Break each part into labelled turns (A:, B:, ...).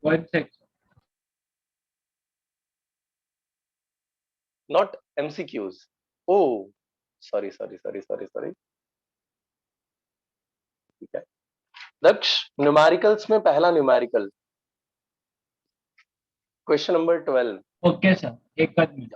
A: One second.
B: Not MCQs. Oh, sorry. ठीक है दक्ष, numericals में पहला numerical, question number 12.
A: Okay, sir. एक minute.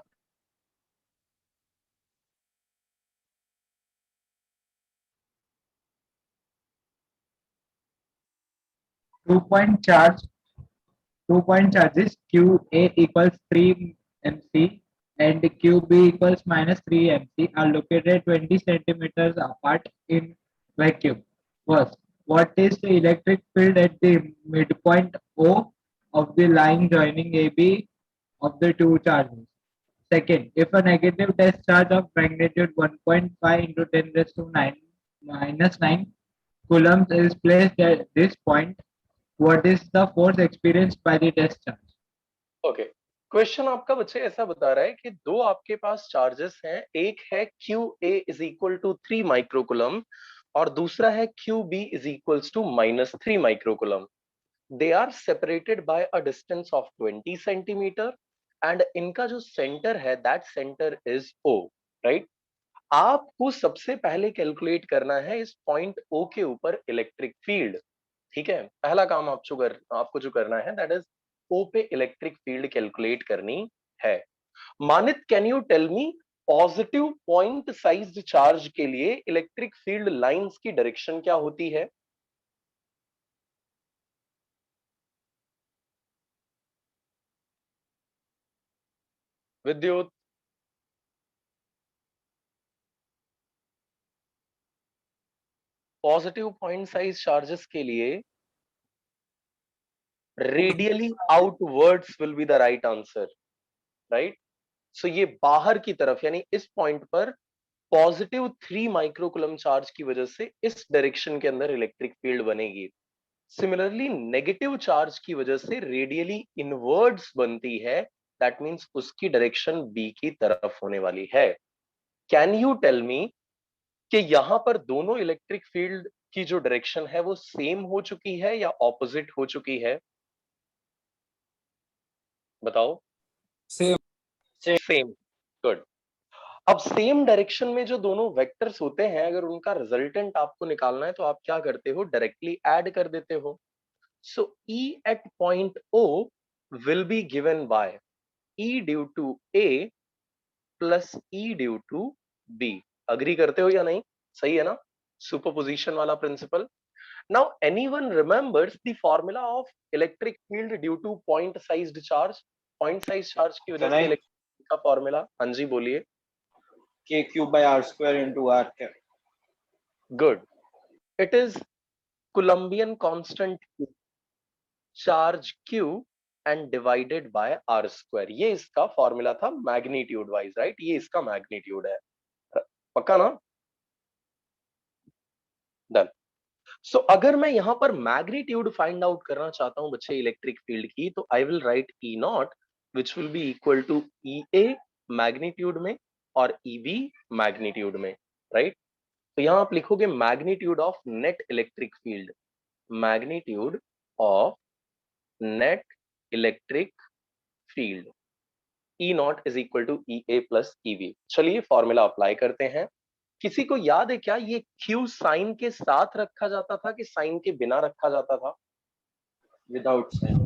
A: Two-point charges QA equals 3 MC and QB equals minus 3 MC are located 20 centimeters apart in vacuum. First, what is the electric field at the midpoint O of the line joining AB of the two charges? Second, if a negative test charge of magnitude 1.5 into 10 raised to 9 minus 9 coulombs is placed at this point, what is the force experienced by the test charge?
B: Okay, question आपका बच्चे ऐसा बता रहा है कि दो आपके पास charges हैं, एक है QA is equal to 3 microcoulomb और दूसरा है QB is equals to -3 microcoulomb. They are separated by a distance of 20 centimetre and इनका जो सेंटर है that centre is O, right. आपको सबसे पहले कैलकुलेट करना है इस पॉइंट O के ऊपर इलेक्ट्रिक फील्ड. ठीक है, पहला काम आपको जो करना है दैट इज O पे इलेक्ट्रिक फील्ड कैलकुलेट करनी है. Manit, can you tell me positive point sized charge के लिए इलेक्ट्रिक फील्ड लाइंस की डायरेक्शन क्या होती है? विद्युत, पॉजिटिव पॉइंट साइज चार्जेस के लिए radially outwards will be the right answer, right. So ये बाहर की तरफ यानी इस पॉइंट पर पॉजिटिव 3 माइक्रोकुलम चार्ज की वजह से इस डायरेक्शन के अंदर इलेक्ट्रिक फील्ड बनेगी. सिमिलरली नेगेटिव चार्ज की वजह से रेडियली इनवर्ड्स बनती है, दैट मींस उसकी डायरेक्शन बी की तरफ होने वाली है. कैन यू टेल मी कि यहां पर दोनों इलेक्ट्रिक फील्ड की जो डायरेक्शन है वो सेम हो चुकी है या ऑपोजिट हो चुकी है? बताओ.
C: सेम.
B: सेम. गुड. अब सेम डायरेक्शन में जो दोनों वेक्टर्स होते हैं, अगर उनका रिजल्टेंट आपको निकालना है तो आप क्या करते हो, डायरेक्टली ऐड कर देते हो. So E at point O will be given by E due to A plus E due to B. Agree करते हो या नहीं? सही है ना? सुपरपोजिशन वाला principal. Now anyone remembers the formula of electric field due to point sized charge? Point sized charge की वजह से इलेक्ट्रिक का फॉर्मूला, हाँ जी बोलिए.
C: K cube by R square into R cap.
B: Good. It is Coulombian constant Q, charge Q and divided by r square. ये इसका formula था magnitude wise, right. ये इसका मैग्नीट्यूड है. पक्का ना? डन. सो अगर मैं यहां पर मैग्नीट्यूड फाइंड आउट करना चाहता हूं बच्चे इलेक्ट्रिक फील्ड की, तो I will write E naught which will be equal to E A magnitude में और ई बी मैग्नीट्यूड में, राइट. तो यहां आप लिखोगे magnitude of net electric field, magnitude of net electric field E naught is equal to E A plus E B. चलिए formula apply करते हैं. किसी को याद है क्या ये Q साइन के साथ रखा जाता था कि साइन के बिना रखा जाता था?
C: Without sign.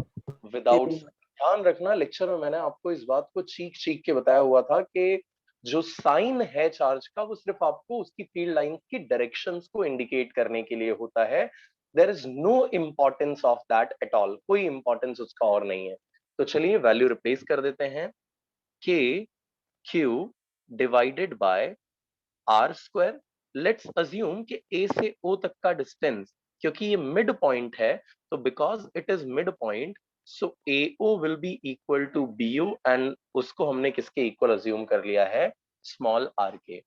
B: विदाउट. ध्यान रखना, लेक्चर में मैंने आपको इस बात को चीख चीख के बताया हुआ था कि जो साइन है चार्ज का वो सिर्फ आपको उसकी फील्ड लाइन की डायरेक्शंस को इंडिकेट करने के लिए होता है. There is no importance of that at all, कोई इंपॉर्टेंस उसका और नहीं है. तो चलिए वैल्यू रिप्लेस कर देते हैं. K Q divided by R square. Let's assume कि A से O तक का डिस्टेंस, क्योंकि ये मिड पॉइंट है, तो because it is mid point so AO will be equal to BU and उसको हमने किसके इक्वल अज्यूम कर लिया है, स्मॉल r के.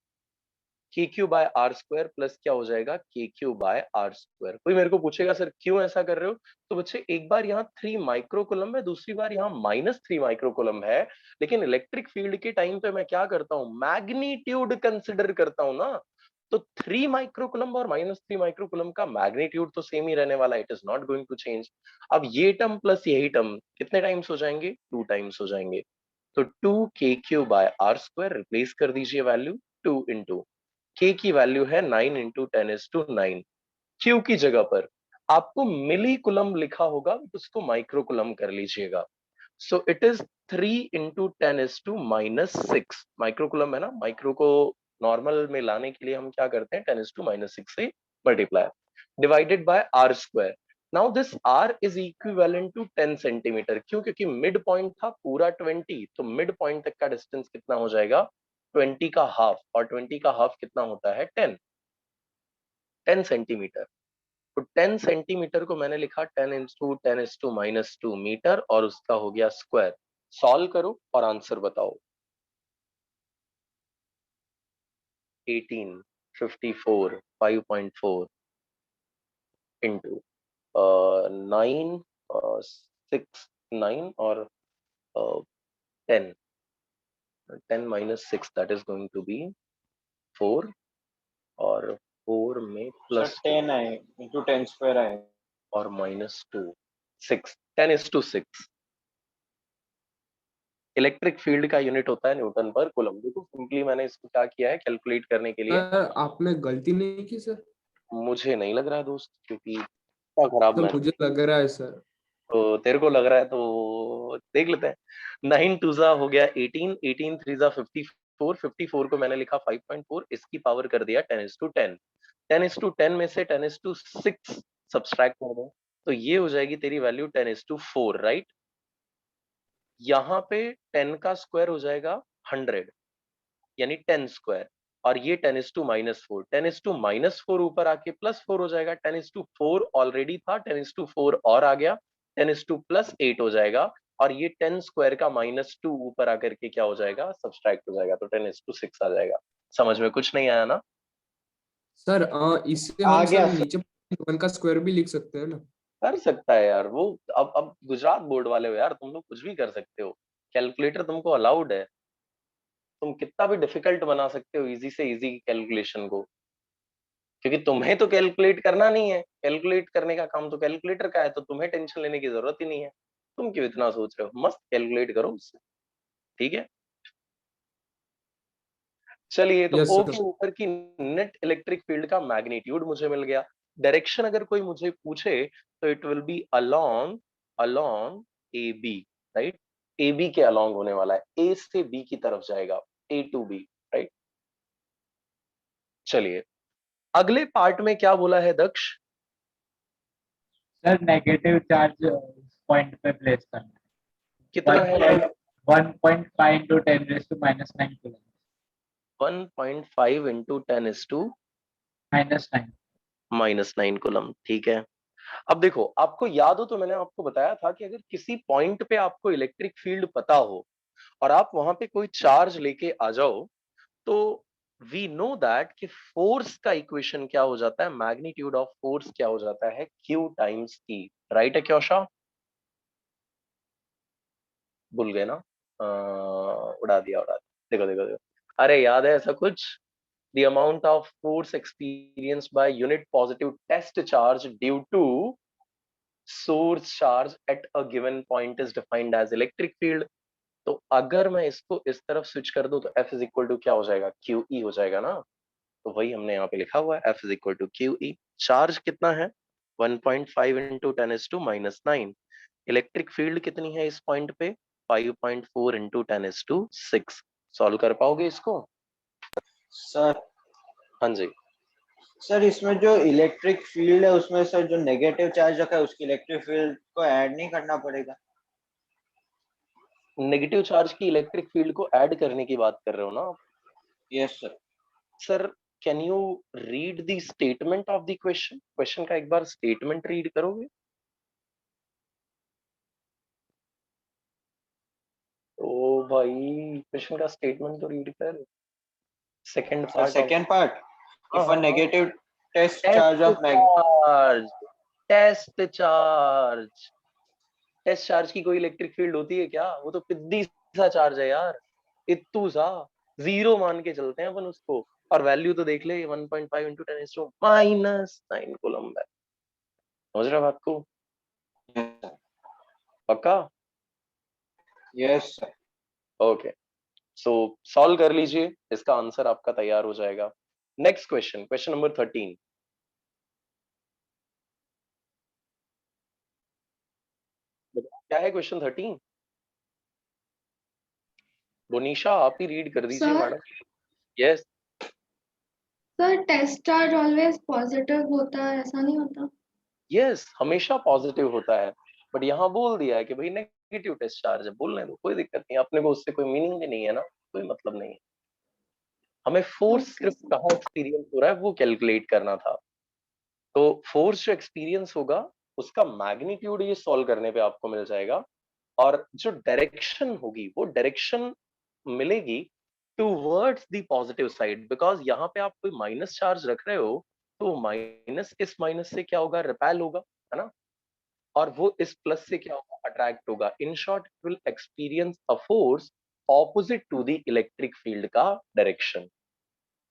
B: KQ by r square plus क्या हो जाएगा, KQ बाय आर स्क्वायर. कोई मेरे को पूछेगा सर क्यों ऐसा कर रहे हो, तो बच्चे एक बार यहाँ 3 माइक्रोकुलम है, दूसरी बार यहाँ -3 माइक्रोकुलम है, लेकिन इलेक्ट्रिक फील्ड के टाइम पे मैं क्या करता हूँ, मैग्नीट्यूड कंसिडर करता हूँ ना. तो 3 माइक्रोकुलम और -3 माइक्रोकुलम का मैग्नीट्यूड तो सेम ही रहने वाला है, it is not going to change. अब ये टर्म प्लस यही टर्म कितने टाइम्स हो जाएंगे? 2 टाइम्स हो जाएंगे। तो 2kq bye r square replace कर दीजिए वैल्यू 2 इंटू k की वैल्यू है 9 इंटू 10⁹9। q की जगह पर आपको मिली कुलम लिखा होगा, उसको माइक्रोकुलम कर लीजिएगा। So it is 3 into 10⁻⁻6 microcoulomb है ना, माइक्रो को नॉर्मल में लाने के लिए हम क्या करते हैं, 10⁻6 से multiply divided by r square. Now this r is equivalent to 10 centimetre. क्यों? क्योंकि मिड पॉइंट था पूरा 20, तो मिड पॉइंट तक का डिस्टेंस कितना हो जाएगा? 20 का हाफ, और 20 का हाफ कितना होता है? 10 सेंटीमीटर। तो 10 सेंटीमीटर को मैंने लिखा 10⁻10⁻⁻2 मीटर, और उसका हो गया स्क्वायर। सॉल्व करो और आंसर बताओ। 18, 54, 5.4 इंटू 9, 6, 9 और 10, 10 - 6 that is going to be 4, और 4 में
C: सर
B: प्लस
C: 10 आए इंटू 10 स्क्वायर आए।
B: और -2, 6, 10:6। इलेक्ट्रिक फील्ड का यूनिट होता है न्यूटन पर कूलम। देखो सिंपली मैंने इसको क्या किया है कैलकुलेट करने के लिए।
D: सर आपने गलती नहीं की सर?
B: मुझे नहीं लग रहा है दोस्त, क्योंकि क्या खराब
D: सर
B: मैं,
D: मुझे लग रहा है सर।
B: तो तेरे को लग रहा है तो देख लेते हैं। 9 2 जा हो गया 18, 18 3 जा 54, 54 को मैंने लिखा 5.4, इसकी पावर कर दिया 10:10। 10:10 में से 10:6 सब्सट्रैक्ट कर दो, तो ये हो जाएगी तेरी वैल्यू 10:4, राइट। यहाँ पे 10 का स्क्वायर हो जाएगा 100, यानी 10 स्क्वायर, और ये 10⁻⁻4, 10⁻⁻4 ऊपर आके +4 हो जाएगा। 10:4 ऑलरेडी था, 10:4 और आ गया, 10:+8 हो जाएगा, और ये 10 स्क्वायर का -2 ऊपर आकर के क्या हो जाएगा, सब्सट्रैक्ट हो जाएगा, तो 10:6 आ जाएगा। समझ में कुछ नहीं आया ना?
D: सर इससे
C: आ
D: हम
C: गया
D: सर
C: सर।
D: नीचे 1 का स्क्वायर भी लिख सकते हैं ना?
B: कर सकता है यार वो। अब गुजरात बोर्ड वाले हो यार, तुम लोग कुछ भी कर सकते हो, कैलकुलेटर तुमको अलाउड है, तुम कितना भी डिफिकल्ट बना सकते हो इजी से इजी कैलकुलेशन को, क्योंकि तुम्हें तो कैलकुलेट करना नहीं है, कैलकुलेट करने का काम तो कैलकुलेटर का है, तो तुम्हें टेंशन लेने की जरूरत ही नहीं है। तुम क्यों इतना सोच रहे हो, मस्त कैलकुलेट करो उससे, ठीक है। चलिए, तो
D: यस
B: ओ
D: सर।
B: के ऊपर की नेट इलेक्ट्रिक फील्ड का मैग्नीट्यूड मुझे मिल गया। डायरेक्शन अगर कोई मुझे पूछे तो it will be along, along A B, right. A B के अलोंग होने वाला है, ए से बी की तरफ जाएगा, ए टू बी, राइट। चलिए, अगले पार्ट में क्या बोला है दक्ष?
A: सर नेगेटिव चार्ज पॉइंट पे प्लेस करना
B: कितना
A: है।
B: है?
A: 1.5 into 10⁻⁹ कूलम।
B: 1.5 इंटू 10⁻⁻9
A: -9।
B: कूलम, ठीक है। अब देखो, आपको याद हो तो मैंने आपको बताया था कि अगर किसी पॉइंट पे आपको इलेक्ट्रिक फील्ड पता हो और आप वहां पे कोई चार्ज लेके आ जाओ, तो वी नो दैट कि फोर्स का इक्वेशन क्या हो जाता है, मैग्नीट्यूड ऑफ फोर्स क्या हो जाता है, क्यू टाइम्स ई, राइट है क्योशा? भूल गए ना? उड़ा दिया, उड़ा दिया। देखो देखो देखो, अरे याद है ऐसा कुछ? The amount of force experienced by unit positive test charge due to source charge at a given point is defined as electric field। तो अगर मैं इसको इस तरफ स्विच कर दूं तो F इज इक्वल टू क्या हो जाएगा, क्यू ई हो जाएगा ना। तो वही हमने यहाँ पे लिखा हुआ है, F is equal to Q E. Charge कितना है? 1.5 इंटू 10⁻⁻9। इलेक्ट्रिक फील्ड कितनी है इस पॉइंट पे? 5.4 इंटू 10⁻⁶। सॉल्व कर पाओगे इसको?
C: सर
B: हाँ जी।
C: सर इसमें जो इलेक्ट्रिक फील्ड है उसमें सर जो नेगेटिव चार्ज रखा है उसकी इलेक्ट्रिक फील्ड को ऐड नहीं करना पड़ेगा?
B: नेगेटिव चार्ज की इलेक्ट्रिक फील्ड को ऐड करने की बात कर रहे हो ना आप?
C: Yes sir.
B: Sir, can you read the statement of the question? Question का एक बार स्टेटमेंट रीड करोगे? ओ भाई, क्वेश्चन का स्टेटमेंट तो रीड कर, second
C: sir
B: part of.
C: Second part,
B: हाँ
C: इफ अ
B: हाँ हाँ।
C: Negative test charge
B: test
C: of mag
B: charge, test charge. Test charge की कोई इलेक्ट्रिक फील्ड होती है क्या? वो तो पिद्दी सा चार्ज है यार, इत्तू सा, जीरो मान के चलते हैं अपन उसको। और वैल्यू तो देख ले 1.5 इंटू 10⁻⁹ कूलम है। समझ रहे हो बात को? पक्का?
C: Yes sir.
B: ओके, सो सॉल्व कर लीजिए, इसका आंसर आपका तैयार हो जाएगा। Next question, question number 13। क्या है क्वेश्चन 13? बोनीशा आप ही रीड कर दीजिए
E: sir
B: madam. Yes
E: sir test charge always positive होता है, ऐसा नहीं होता?
B: यस, हमेशा पॉजिटिव होता है, बट यहाँ बोल दिया है कि भाई नेगेटिव टेस्ट चार्ज है, बोलने दो, कोई दिक्कत नहीं, अपने को उससे कोई मीनिंग भी नहीं है ना, कोई मतलब नहीं है। हमें फोर्स
E: ओके
B: सिर्फ
E: सर।
B: कहाँ एक्सपीरियंस हो रहा है वो कैलकुलेट करना था। तो फोर्स जो एक्सपीरियंस होगा उसका मैग्नीट्यूड ये सॉल्व करने पे आपको मिल जाएगा, और जो डायरेक्शन होगी वो डायरेक्शन मिलेगी towards the positive side, because यहाँ पे आप कोई माइनस चार्ज रख रहे हो, तो माइनस इस माइनस से क्या होगा, रिपेल होगा, है ना, और वो इस प्लस से क्या होगा, अट्रैक्ट होगा। In short it will experience a force opposite to the electric field का डायरेक्शन।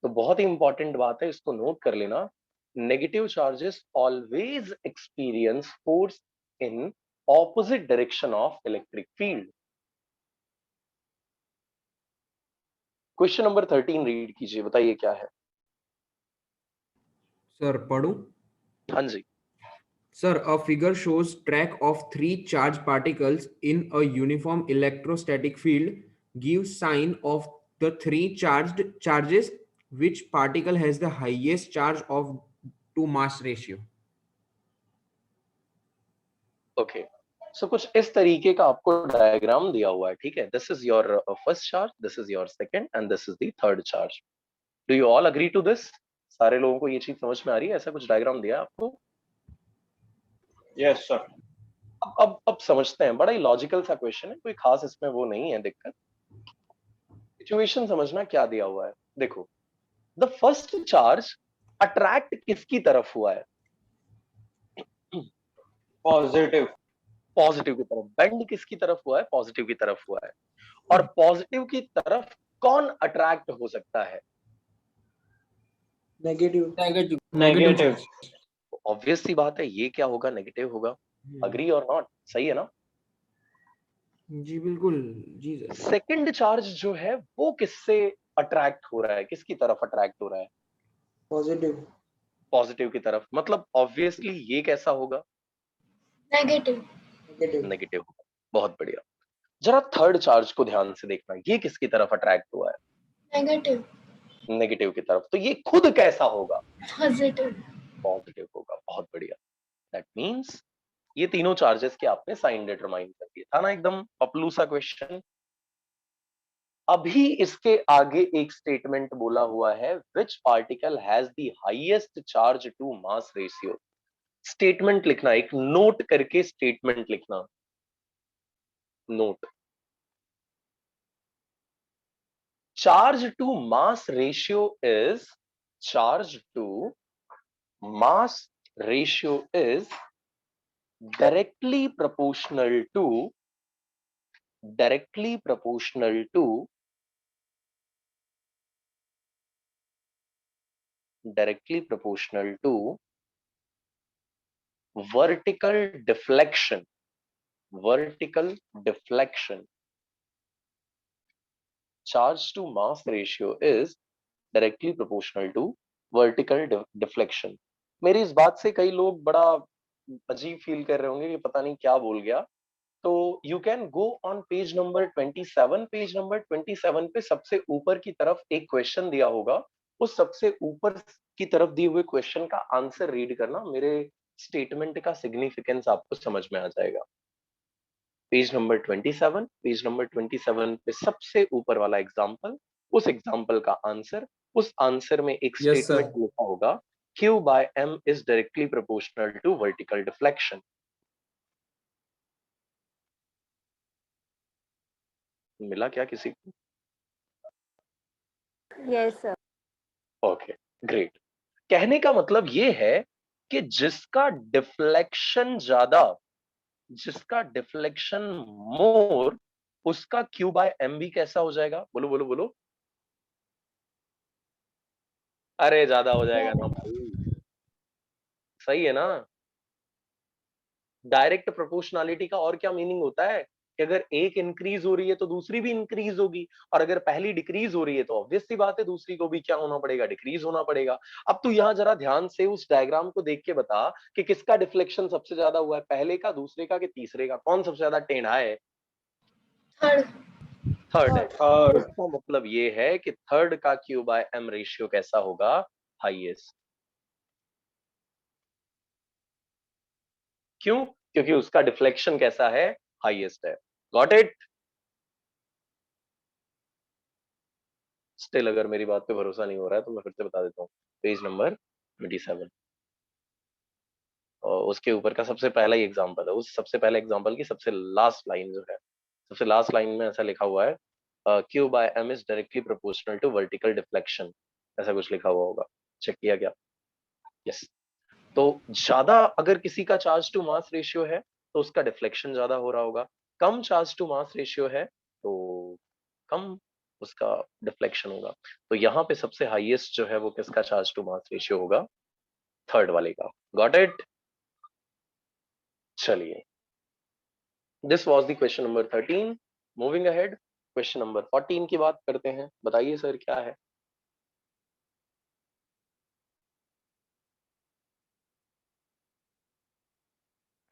B: तो बहुत ही इंपॉर्टेंट बात है, इसको नोट कर लेना। Negative charges always experience force in opposite direction of electric field. Question number 13 read कीजिए, बताइए क्या है।
D: सर पढ़ूं?
B: हाँ जी।
D: Sir, a figure shows track of three charged particles in a uniform electrostatic field. Gives sign of the three charged charges. Which particle has the highest charge of to mass ratio?
B: Okay, so कुछ इस तरीके का आपको diagram दिया हुआ है, ठीक है। This is your first charge, this is your second, and this is the third charge. Do you all agree to this? सारे लोगों को ये चीज समझ में आ रही है? ऐसा कुछ डायग्राम दिया है आपको?
C: Yes sir.
B: अब समझते हैं, बड़ा ही लॉजिकल सा क्वेश्चन है, कोई खास इसमें वो नहीं है दिक्कत। सिचुएशन समझना क्या दिया हुआ है। देखो, द फर्स्ट चार्ज अट्रैक्ट किसकी तरफ हुआ है?
C: पॉजिटिव।
B: पॉजिटिव की तरफ। बेंड किसकी तरफ हुआ है? पॉजिटिव की तरफ हुआ है। और पॉजिटिव की तरफ कौन अट्रैक्ट हो सकता है?
D: Negative. Negative.
C: नेगेटिव।
B: ऑब्वियस सी बात है, ये क्या होगा, नेगेटिव होगा। अग्री और नॉट? सही है ना?
D: जी बिल्कुल जी सर।
B: सेकंड चार्ज जो है वो किससे अट्रैक्ट हो रहा है, किसकी तरफ अट्रैक्ट हो रहा है?
D: Positive.
B: पॉजिटिव की तरफ। मतलब ऑब्वियसली ये कैसा होगा?
E: नेगेटिव।
D: Negative.
B: नेगेटिव होगा। बहुत बढ़िया। जरा थर्ड चार्ज को ध्यान से देखना, ये किसकी तरफ अट्रैक्ट हुआ है?
E: नेगेटिव।
B: नेगेटिव की तरफ। तो ये खुद कैसा होगा?
E: पॉजिटिव।
B: पॉजिटिव होगा। बहुत बढ़िया। दैट मींस ये तीनों चार्जेस के आपने साइन डिटरमाइन कर दिया था ना, एकदम पपलू सा क्वेश्चन। अभी इसके आगे एक स्टेटमेंट बोला हुआ है, which particle has the highest charge to mass ratio. Statement लिखना, एक नोट करके स्टेटमेंट लिखना। Note, charge to mass ratio is, charge to mass ratio is directly proportional to, directly proportional to, directly proportional to vertical deflection, vertical deflection. Charge to mass ratio is directly proportional to vertical deflection. मेरी इस बात से कई लोग बड़ा अजीब feel कर रहे होंगे कि पता नहीं क्या बोल गया। तो you can go on page number 27। Page number 27 पे सबसे ऊपर की तरफ एक क्वेश्चन दिया होगा, उस सबसे ऊपर की तरफ दिए हुए क्वेश्चन का आंसर रीड करना, मेरे स्टेटमेंट का सिग्निफिकेंस आपको समझ में आ जाएगा। पेज नंबर 27, पेज नंबर 27 पे सबसे ऊपर वाला एग्जाम्पल, उस एग्जाम्पल का आंसर, उस आंसर में एक
D: Yes, sir.
B: स्टेटमेंट लिखा होगा, Q by M is directly proportional to vertical deflection. मिला क्या किसी को?
F: Yes sir.
B: Okay, great. कहने का मतलब ये है कि जिसका डिफ्लेक्शन ज्यादा, जिसका डिफ्लेक्शन मोर, उसका Q by M भी कैसा हो जाएगा? बोलो बोलो बोलो। अरे ज्यादा हो जाएगा ना भाई, सही है ना। डायरेक्ट प्रोपोर्शनलिटी का और क्या मीनिंग होता है कि अगर एक इंक्रीज हो रही है तो दूसरी भी इंक्रीज होगी, और अगर पहली डिक्रीज हो रही है तो ऑब्वियस सी बात है दूसरी को भी क्या होना पड़ेगा, डिक्रीज होना पड़ेगा। अब तू यहाँ जरा ध्यान से उस डायग्राम को देख के बता कि किसका डिफ्लेक्शन सबसे ज्यादा हुआ है, पहले का, दूसरे का, कि तीसरे का, कौन सबसे ज्यादा टेढ़ा है?
E: थर्ड।
B: थर्ड है।
C: और
B: इसका मतलब ये है कि थर्ड का Q बाय M रेशियो कैसा होगा? हाईएस्ट। क्यों? क्योंकि उसका डिफ्लेक्शन कैसा है? हाईएस्ट है। Got it? स्टिल अगर मेरी बात पे भरोसा नहीं हो रहा है तो मैं फिर से बता देता हूँ। पेज नंबर 27 और उसके ऊपर का सबसे पहला ही एग्जांपल है, उस सबसे पहले एग्जांपल की सबसे लास्ट लाइन जो है, सबसे लास्ट लाइन में ऐसा लिखा हुआ है, Q by M is directly proportional to vertical deflection, ऐसा कुछ लिखा हुआ होगा। चेक किया क्या? यस। तो ज्यादा अगर किसी का चार्ज टू मास रेशियो है तो उसका डिफ्लेक्शन ज्यादा हो रहा होगा, कम चार्ज टू मास रेशियो है तो कम उसका डिफ्लेक्शन होगा। तो यहाँ पे सबसे हाईएस्ट जो है वो किसका चार्ज टू मास रेशियो होगा? थर्ड वाले का। Got it? चलिए, this was the question number 13। Moving ahead, question number 14 की बात करते हैं। बताइए सर क्या है?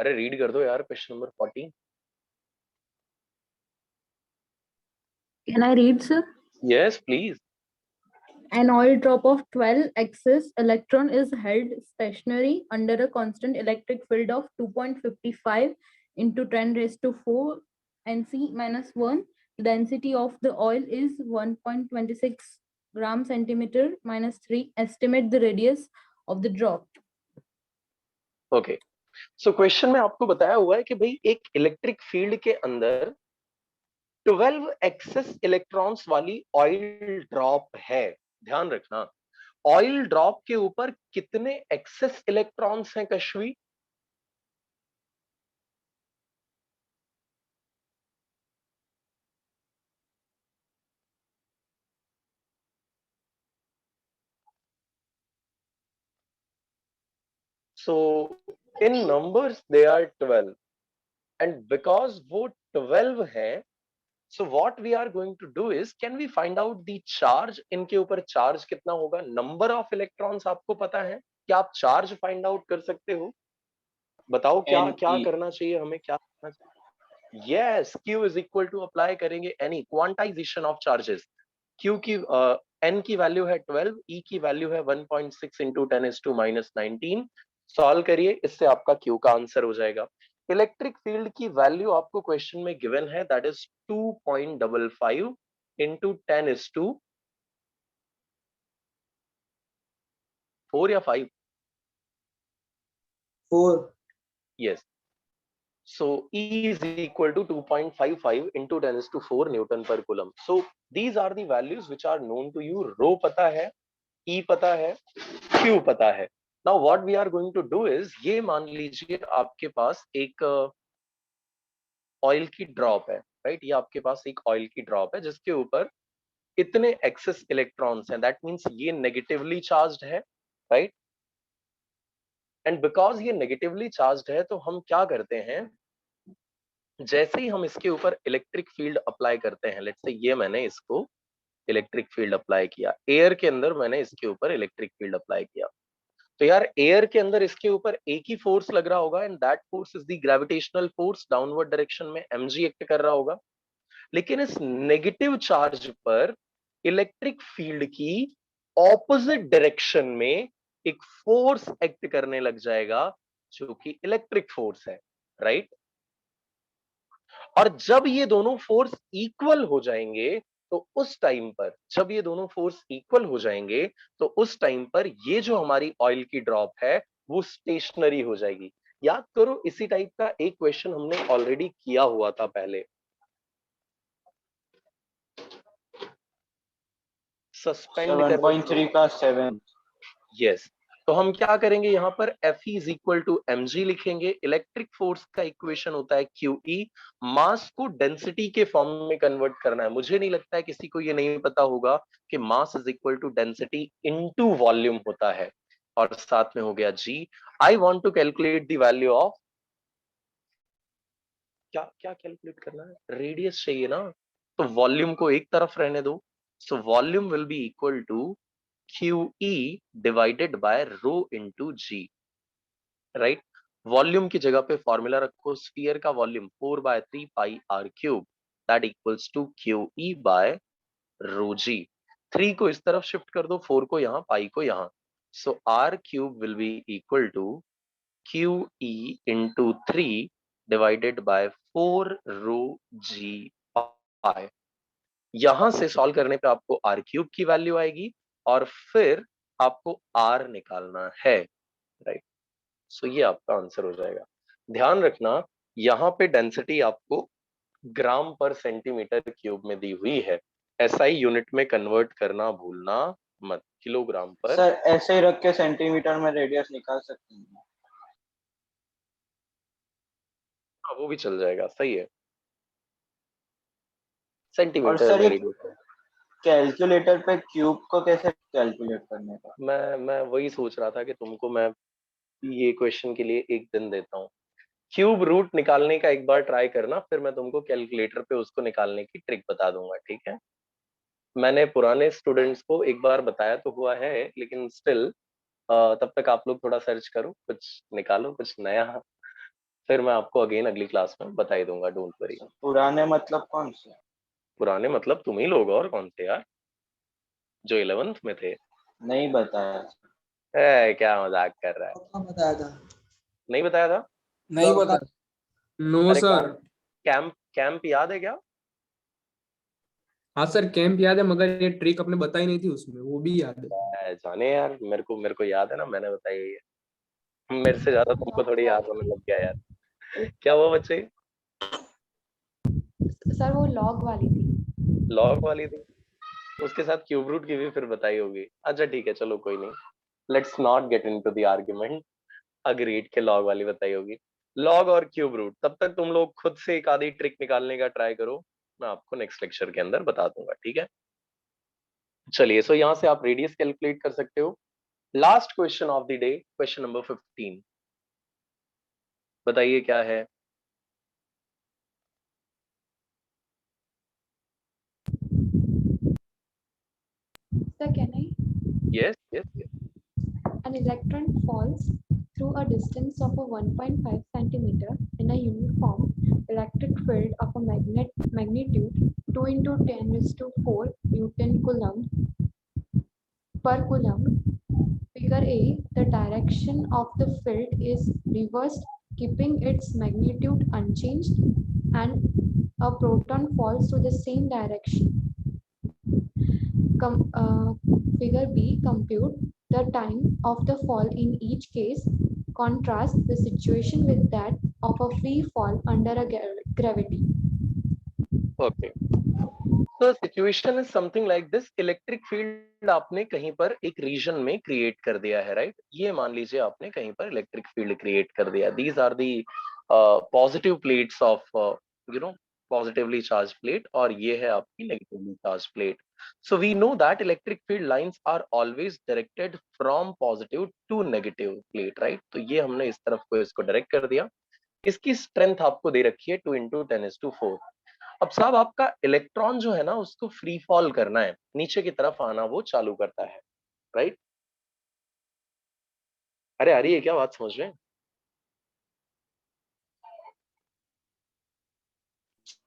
B: अरे रीड कर दो यार question number 14।
F: Can I read, sir?
B: Yes please.
F: An oil drop of 12 excess electron is held stationary under a constant electric field of 2.55 into 10 raised to 4 Nc minus 1. The density of the oil is 1.26 gram centimeter minus 3. Estimate the radius of the drop.
B: Okay, so question में आपको बताया हुआ है कि भाई एक electric field के अंदर 12 एक्सेस इलेक्ट्रॉन्स वाली ऑयल ड्रॉप है। ध्यान रखना, ऑयल ड्रॉप के ऊपर कितने एक्सेस इलेक्ट्रॉन्स हैं Kashvi? So in numbers they are 12 and because वो 12 है, so what we are going to do is, can we find out the charge? इनके ऊपर चार्ज कितना होगा? नंबर ऑफ इलेक्ट्रॉन्स आपको पता है? क्या आप चार्ज फाइंड आउट कर सकते हो? बताओ क्या क्या
C: NE
B: करना चाहिए हमें, क्या करना चाहिए? Yes, Q is equal to apply करेंगे any quantization of charges. Q की N की वैल्यू है 12, E की वैल्यू है 1.6 इंटू 10⁻⁻19। सॉल्व करिए, इससे आपका Q का आंसर हो जाएगा। इलेक्ट्रिक फील्ड की वैल्यू आपको क्वेश्चन में गिवन है, दैट इज 2.55 इंटू 10⁻4 या 5?
C: 4
B: yes. So E is equal to 2.55 into 10⁻4 Newton per Coulomb. So these are the values which are known to you. Rho पता है, E पता है, Q पता है। Now what we are going to do is, ये मान लीजिए आपके पास एक ऑयल की ड्रॉप है, राइट? ये आपके पास एक ऑयल की ड्रॉप है जिसके ऊपर इतने एक्सेस इलेक्ट्रॉन्स हैं, दैट मीन्स ये नेगेटिवली चार्ज्ड है, राइट? एंड बिकॉज ये नेगेटिवली चार्ज्ड है तो हम क्या करते हैं, जैसे ही हम इसके ऊपर इलेक्ट्रिक फील्ड अप्लाई करते हैं, लेट्स से ये मैंने इसको इलेक्ट्रिक फील्ड अप्लाई किया, एयर के अंदर मैंने इसके ऊपर इलेक्ट्रिक फील्ड अप्लाई किया, तो यार एयर के अंदर इसके ऊपर एक ही फोर्स लग रहा होगा, and that force is the gravitational force, downward direction में mg एक्ट कर रहा होगा। लेकिन इस नेगेटिव चार्ज पर इलेक्ट्रिक फील्ड की ऑपोजिट डायरेक्शन में एक फोर्स एक्ट करने लग जाएगा जो कि इलेक्ट्रिक फोर्स है, राइट? और जब ये दोनों फोर्स इक्वल हो जाएंगे तो उस टाइम पर, जब ये दोनों फोर्स इक्वल हो जाएंगे तो उस टाइम पर ये जो हमारी ऑयल की ड्रॉप है वो स्टेशनरी हो जाएगी। याद करो, इसी टाइप का एक क्वेश्चन हमने ऑलरेडी किया हुआ था पहले, सस्पेंड कर
C: 7.3 का 7।
B: यस। तो हम क्या करेंगे, यहाँ पर Fe is equal to mg लिखेंगे। इलेक्ट्रिक फोर्स का इक्वेशन होता है QE। मास को डेंसिटी के फॉर्म में कन्वर्ट करना है। मुझे नहीं लगता है किसी को ये नहीं पता होगा कि mass is equal to density into volume होता है। और साथ में हो गया G। I want to calculate the value of, क्या क्या कैलकुलेट करना है, रेडियस चाहिए ना, तो वॉल्यूम को एक तरफ रहने दो। So volume will be equal to QE divided by rho into G, right. Volume की जगह पे फॉर्मूला रखो, स्फीयर का volume 4/3 pi r cube, that equals to QE by rho G। 3 को इस तरफ शिफ्ट कर दो, 4 को यहाँ, पाई को यहाँ। So r cube will be equal to QE into 3 divided by 4 rho G pi. यहां से सॉल्व करने पे आपको r क्यूब की वैल्यू आएगी और फिर आपको r निकालना है, राइट। सो ये आपका आंसर हो जाएगा। ध्यान रखना, यहाँ पे डेंसिटी आपको ग्राम पर सेंटीमीटर क्यूब में दी हुई है। SI यूनिट में कन्वर्ट करना भूलना मत, किलोग्राम पर।
C: सर ऐसे ही रख के सेंटीमीटर में रेडियस निकाल सकते हैं?
B: हाँ, वो भी चल जाएगा, सही है।
C: और
B: सेंटीमीटर
C: सर
B: में
C: ये
B: रेडियस।
C: कैलकुलेटर पे क्यूब को कैसे कैलकुलेट करने का?
B: मैं वही सोच रहा था कि तुमको मैं ये क्वेश्चन के लिए एक दिन देता हूँ। क्यूब रूट निकालने का एक बार ट्राई करना, फिर मैं तुमको कैलकुलेटर पे उसको निकालने की ट्रिक बता दूंगा, ठीक है। मैंने पुराने स्टूडेंट्स को एक बार बताया तो हुआ है, लेकिन स्टिल तब तक आप लोग थोड़ा सर्च करो, कुछ निकालो, कुछ नया, फिर मैं आपको अगेन अगली क्लास में बता ही दूंगा, डोंट वरी।
C: पुराने मतलब कौन से?
B: पुराने मतलब तुम ही लोग, और कौन थे यार, जो 11th में थे।
C: नहीं बताया।
B: क्या मजाक कर रहा है,
G: कौन बताया था?
B: नहीं बताया था।
G: नहीं बता।
D: नो
B: अरे
D: सर।
B: कैंप कैंप याद है क्या?
D: हाँ सर, कैंप याद है, मगर ये ट्रिक आपने बताई नहीं थी उसमें, वो भी याद है।
B: जाने यार, मेरे को याद है ना, मैंने बताई हुई है। मेरे से ज्यादा तुमको थोड़ी याद होने लग गया यार। क्या हुआ बच्चे?
F: सर वो लॉग वाली थी।
B: लॉग वाली थी, उसके साथ क्यूब रूट की भी फिर बताई होगी। अच्छा ठीक है, चलो कोई नहीं, let's not get into the argument. Agreed के लॉग वाली बताई होगी। लॉग और क्यूब रूट, तब तक तुम लोग खुद से एक आधी ट्रिक निकालने का ट्राई करो, मैं आपको नेक्स्ट लेक्चर के अंदर बता दूंगा, ठीक है। चलिए, सो यहां से आप रेडियस कैलकुलेट कर सकते हो। Last question of the day, question number 15, बताइए क्या है।
E: Sir, can I?
B: Yes yes yes.
E: An electron falls through a distance of a 1.5 centimeter in a uniform electric field of a magnitude 2 into 10 raised to 4 Newton coulomb per coulomb. Figure A, the direction of the field is reversed, keeping its magnitude unchanged, and a proton falls to the same direction. Figure B, compute the time of the fall in each case. Contrast the situation with that of a free fall under a gravity.
B: Okay, तो situation is something like this. Electric field आपने कहीं पर एक reason में create कर दिया है, right. ये मान लीजिए आपने कहीं पर इलेक्ट्रिक फील्ड क्रिएट कर दिया। These are the positive plates of positively charge plate, और ये है आपकी negatively charge plate. So we know that electric field lines are always directed from positive to negative plate, right. तो ये हमने इस तरफ को इसको डायरेक्ट कर दिया। इसकी स्ट्रेंथ आपको दे रखी है 2 into 10⁻⁴। अब साहब आपका इलेक्ट्रॉन जो है ना, उसको फ्री फॉल करना है, नीचे की तरफ आना वो चालू करता है, राइट। अरे आ रही है क्या बात समझ में?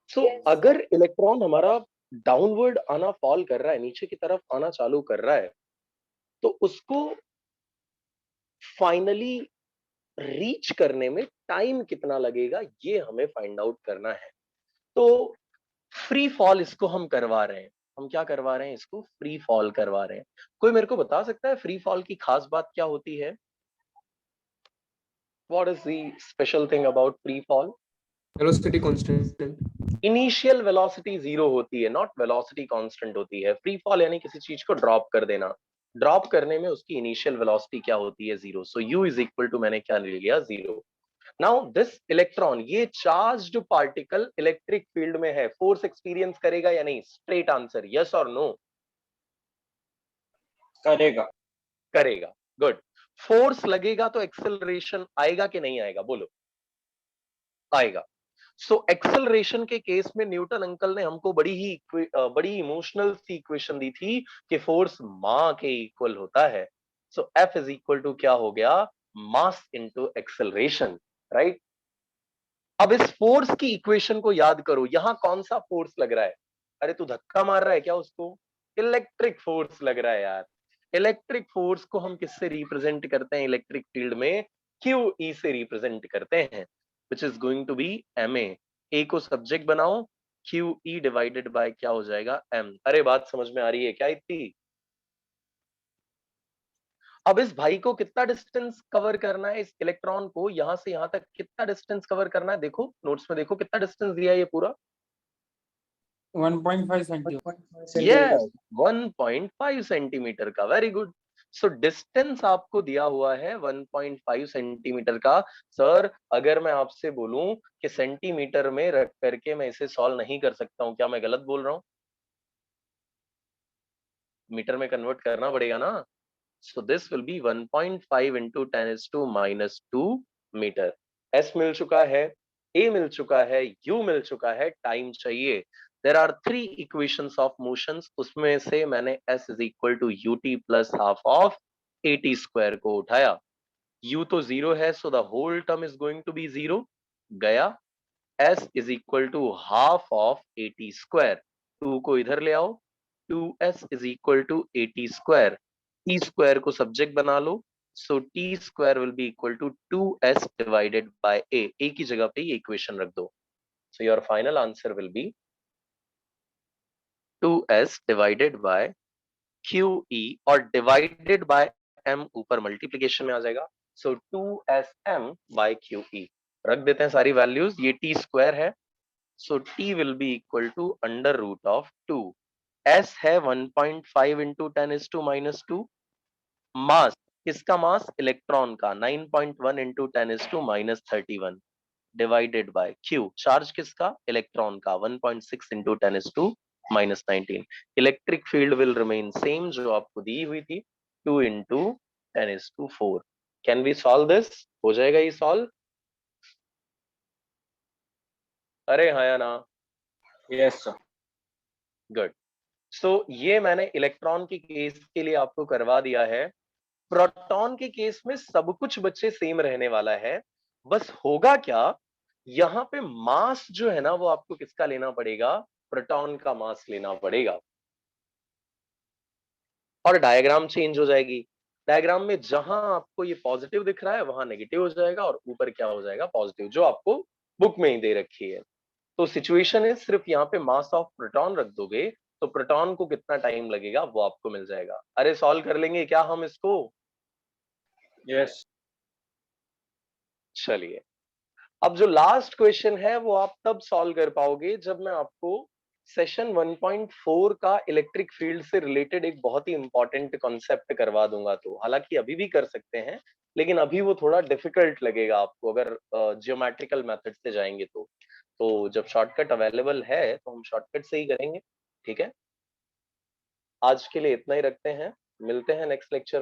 B: सो अगर इलेक्ट्रॉन हमारा डाउनवर्ड आना फॉल कर रहा है, नीचे की तरफ आना चालू कर रहा है, तो उसको फाइनली रीच करने में टाइम कितना लगेगा, ये हमें फाइंड आउट करना है। तो फ्री फॉल इसको हम करवा रहे हैं। हम क्या करवा रहे हैं? इसको फ्री फॉल करवा रहे हैं। कोई मेरे को बता सकता है फ्री फॉल की खास बात क्या होती है? What is the special thing about free fall?
D: Velocity constant.
B: Initial velocity 0 होती है, नॉट वेलोसिटी कांस्टेंट होती है। फ्री फॉल यानी किसी चीज को ड्रॉप कर देना। ड्रॉप करने में उसकी इनिशियल वेलोसिटी क्या होती है, 0। सो u इज इक्वल टू, मैंने क्या ले लिया, 0। नाउ दिस इलेक्ट्रॉन, ये चार्ज्ड पार्टिकल इलेक्ट्रिक फील्ड में है, फोर्स एक्सपीरियंस करेगा या नहीं? स्ट्रेट आंसर, यस और नो?
C: करेगा।
B: करेगा, गुड। फोर्स लगेगा तो एक्सेलरेशन आएगा कि नहीं आएगा, बोलो? आएगा। सो एक्सेलरेशन के केस में न्यूटन अंकल ने हमको बड़ी इमोशनल सी इक्वेशन दी थी कि फोर्स मास के इक्वल होता है। सो F इज इक्वल टू क्या हो गया, मास इनटू एक्सेलरेशन, राइट? अब इस फोर्स की इक्वेशन को याद करो, यहां कौन सा फोर्स लग रहा है? अरे तू धक्का मार रहा है क्या उसको? इलेक्ट्रिक फोर्स लग रहा है यार। इलेक्ट्रिक फोर्स को हम किससे रिप्रेजेंट करते हैं इलेक्ट्रिक फील्ड में? QE से रिप्रेजेंट करते हैं, which is going to be MA। A को सब्जेक्ट बनाओ, QE डिवाइडेड बाय क्या हो जाएगा, M। अरे बात समझ में आ रही है क्या इतनी? अब इस भाई को कितना डिस्टेंस कवर करना है, इस इलेक्ट्रॉन को यहां से यहां तक कितना डिस्टेंस कवर करना है? देखो नोट्स में, देखो कितना डिस्टेंस दिया है ये पूरा।
G: 1.5 सेंटीमीटर।
B: यस, 1.5 सेंटीमीटर का, वेरी गुड। सो डिस्टेंस आपको दिया हुआ है 1.5 सेंटीमीटर का। सर अगर मैं आपसे बोलूं कि सेंटीमीटर में रख करके मैं इसे सॉल्व नहीं कर सकता हूं, क्या मैं गलत बोल रहा हूं? मीटर में कन्वर्ट करना पड़ेगा ना। So this will be 1.5 into 10 is to minus 2 metre. S मिल चुका है, A मिल चुका है, U मिल चुका है, टाइम चाहिए। There are 3 equations of motions, उसमें से मैंने S is equal to ut plus half of at square को उठाया। U तो 0 है, so the whole term is going to be 0, गया। S is equal to half of at square, 2 को इधर ले आओ, 2s is equal to at square, t square को सब्जेक्ट बना लो, so t square will be equal to 2s divided by a की जगह पे ये इक्वेशन रख दो। so your final answer will be 2s divided by qe, और divided by m ऊपर मल्टीप्लीकेशन में आ जाएगा, so 2sm by qe। रख देते हैं सारी वैल्यूज, ये t स्क्वायर है, so t will be equal to under root of 2। s है 1.5 into 10 is to minus 2। मास, किसका मास? इलेक्ट्रॉन का, 9.1 into 10 is to minus 31 divided by q, charge किसका? इलेक्ट्रॉन का, 1.6 into 10 is to minus 19। Electric field will remain same जो आपको दी हुई थी, 2 into 10 is to 4। Can we solve this? हो जाएगा ये सॉल्व? अरे हाँ या ना?
C: Yes sir.
B: गुड। सो ये मैंने इलेक्ट्रॉन के केस के लिए आपको करवा दिया है। प्रोटॉन के केस में सब कुछ बच्चे सेम रहने वाला है, बस होगा क्या, यहाँ पे मास जो है ना वो आपको किसका लेना पड़ेगा? प्रोटॉन का मास लेना पड़ेगा, और डायग्राम चेंज हो जाएगी। डायग्राम में जहां आपको ये पॉजिटिव दिख रहा है वहां नेगेटिव हो जाएगा, और ऊपर क्या हो जाएगा? पॉजिटिव, जो आपको बुक में ही दे रखी है। तो सिचुएशन है, सिर्फ यहाँ पे मास ऑफ प्रोटॉन रख दोगे तो प्रोटॉन को कितना टाइम लगेगा वो आपको मिल जाएगा। अरे सॉल्व कर लेंगे क्या हम इसको?
C: यस।
B: चलिए, अब जो लास्ट क्वेश्चन है वो आप तब सॉल्व कर पाओगे जब मैं आपको सेशन 1.4 का इलेक्ट्रिक फील्ड से रिलेटेड एक बहुत ही इंपॉर्टेंट कॉन्सेप्ट करवा दूंगा। तो हालांकि अभी भी कर सकते हैं, लेकिन अभी वो थोड़ा डिफिकल्ट लगेगा आपको अगर जियोमेट्रिकल मेथड से जाएंगे तो जब शॉर्टकट अवेलेबल है तो हम शॉर्टकट से ही करेंगे, ठीक है? आज के लिए इतना ही रखते हैं, मिलते हैं नेक्स्ट लेक्चर में।